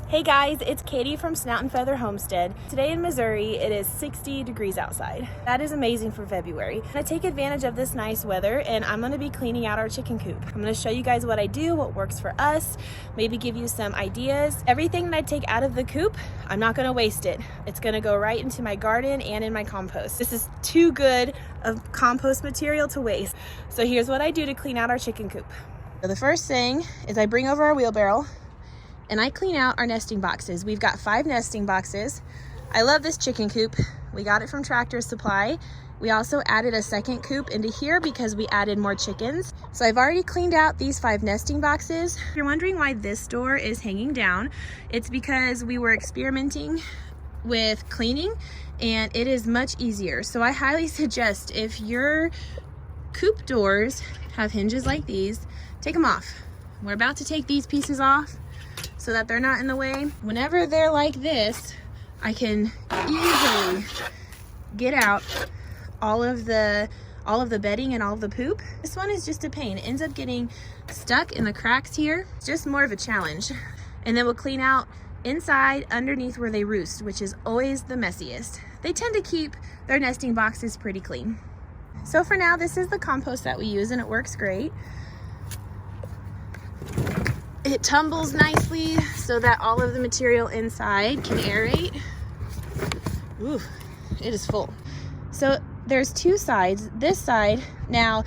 Hey guys, it's Katie from Snout and Feather Homestead. Today in Missouri, it is 60 degrees outside. That is amazing for February. I take advantage of this nice weather and I'm gonna be cleaning out our chicken coop. I'm gonna show you guys what I do, what works for us, maybe give you some ideas. Everything that I take out of the coop, I'm not gonna waste it. It's gonna go right into my garden and in my compost. This is too good of compost material to waste. So here's what I do to clean out our chicken coop. So the first thing is I bring over our wheelbarrow and I clean out our nesting boxes. We've got 5 nesting boxes. I love this chicken coop. We got it from Tractor Supply. We also added a second coop into here because we added more chickens. So I've already cleaned out these 5 nesting boxes. If you're wondering why this door is hanging down, it's because we were experimenting with cleaning and it is much easier. So I highly suggest if your coop doors have hinges like these, take them off. We're about to take these pieces off so that they're not in the way. Whenever they're like this, I can easily get out all of the bedding and all of the poop. This one is just a pain. It ends up getting stuck in the cracks here. It's just more of a challenge. And then we'll clean out inside underneath where they roost, which is always the messiest. They tend to keep their nesting boxes pretty clean. So for now, this is the compost that we use and it works great. It tumbles nicely so that all of the material inside can aerate. Ooh, it is full. So there's 2 sides. This side, now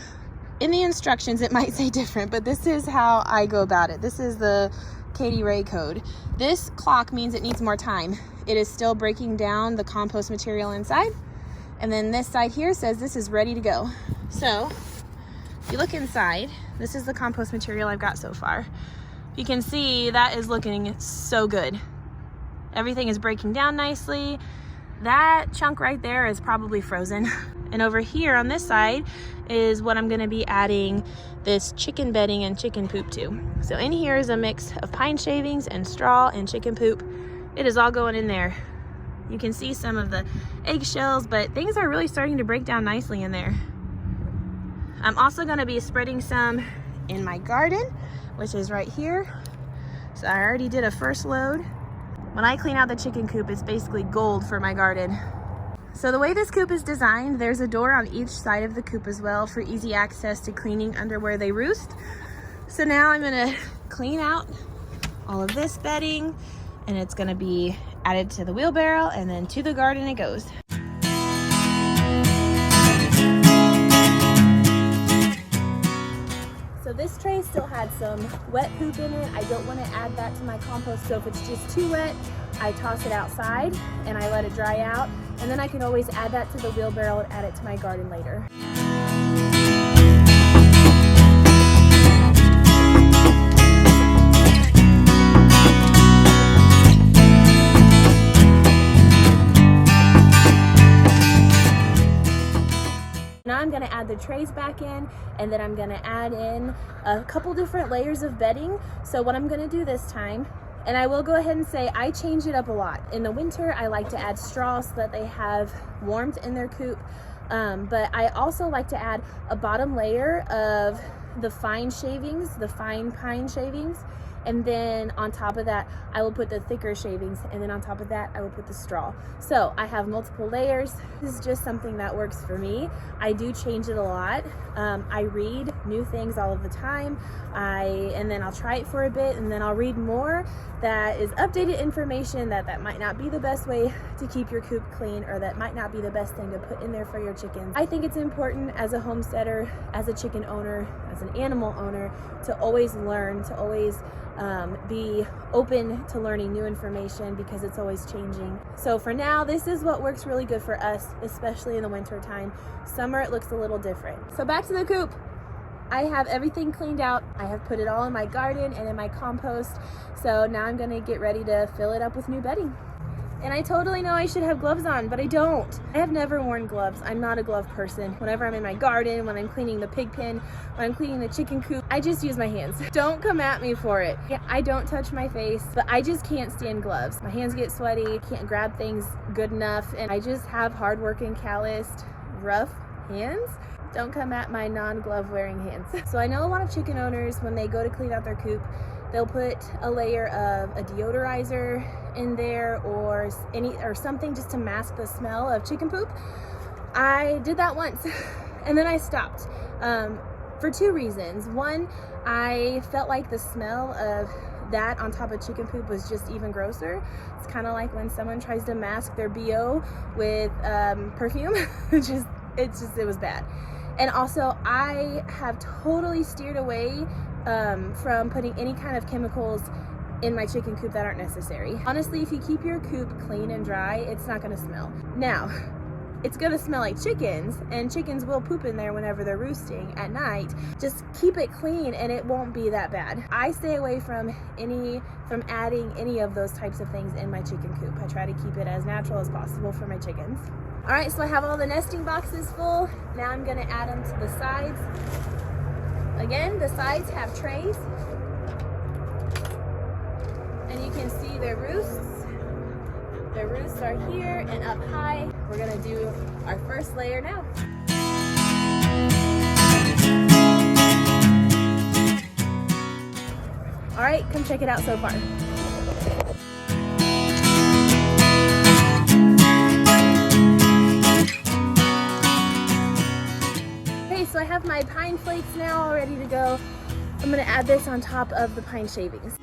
in the instructions it might say different, but this is how I go about it. This is the Katie Ray code. This clock means it needs more time. It is still breaking down the compost material inside. And then this side here says this is ready to go. So if you look inside, this is the compost material I've got so far. You can see that is looking so good. Everything is breaking down nicely. That chunk right there is probably frozen. And over here on this side is what I'm gonna be adding this chicken bedding and chicken poop to. So in here is a mix of pine shavings and straw and chicken poop. It is all going in there. You can see some of the eggshells, but things are really starting to break down nicely in there. I'm also gonna be spreading some in my garden, which is right here. So I already did a first load. When I clean out the chicken coop, it's basically gold for my garden. So the way this coop is designed, there's a door on each side of the coop as well for easy access to cleaning under where they roost. So now I'm gonna clean out all of this bedding and it's gonna be added to the wheelbarrow and then to the garden it goes. So this tray still had some wet poop in it. I don't want to add that to my compost, so if it's just too wet, I toss it outside and I let it dry out. And then I can always add that to the wheelbarrow and add it to my garden later. Now I'm gonna add the trays back in and then I'm gonna add in a couple different layers of bedding. So what I'm gonna do this time, and I will go ahead and say I change it up a lot. In the winter, I like to add straw so that they have warmth in their coop. But I also like to add a bottom layer of the fine shavings, the fine pine shavings. And then on top of that, I will put the thicker shavings. And then on top of that, I will put the straw. So I have multiple layers. This is just something that works for me. I do change it a lot. I read new things all of the time. And then I'll try it for a bit and then I'll read more that is updated information that might not be the best way to keep your coop clean or that might not be the best thing to put in there for your chickens. I think it's important as a homesteader, as a chicken owner, as an animal owner to always learn, to always be open to learning new information because it's always changing. So for now, this is what works really good for us, especially in the winter time. Summer, it looks a little different. So back to the coop. I have everything cleaned out. I have put it all in my garden and in my compost. So now I'm gonna get ready to fill it up with new bedding. And I totally know I should have gloves on, but I don't. I have never worn gloves. I'm not a glove person. Whenever I'm in my garden, when I'm cleaning the pig pen, when I'm cleaning the chicken coop, I just use my hands. Don't come at me for it. Yeah, I don't touch my face, but I just can't stand gloves. My hands get sweaty, can't grab things good enough, and I just have hardworking, calloused, rough hands. Don't come at my non-glove wearing hands. So I know a lot of chicken owners, when they go to clean out their coop, they'll put a layer of a deodorizer in there or something just to mask the smell of chicken poop. I did that once and then I stopped for two reasons. One, I felt like the smell of that on top of chicken poop was just even grosser. It's kind of like when someone tries to mask their BO with perfume. It was bad. And also, I have totally steered away from putting any kind of chemicals in my chicken coop that aren't necessary. Honestly, if you keep your coop clean and dry, it's not gonna smell. Now, it's gonna smell like chickens, and chickens will poop in there whenever they're roosting at night. Just keep it clean and it won't be that bad. I stay away from adding any of those types of things in my chicken coop. I try to keep it as natural as possible for my chickens. All right, so I have all the nesting boxes full. Now I'm gonna add them to the sides. Again, the sides have trays, and you can see their roosts. The roosts are here and up high. We're gonna do our first layer now. All right, come check it out so far. Okay, so I have my pine flakes now all ready to go. I'm gonna add this on top of the pine shavings.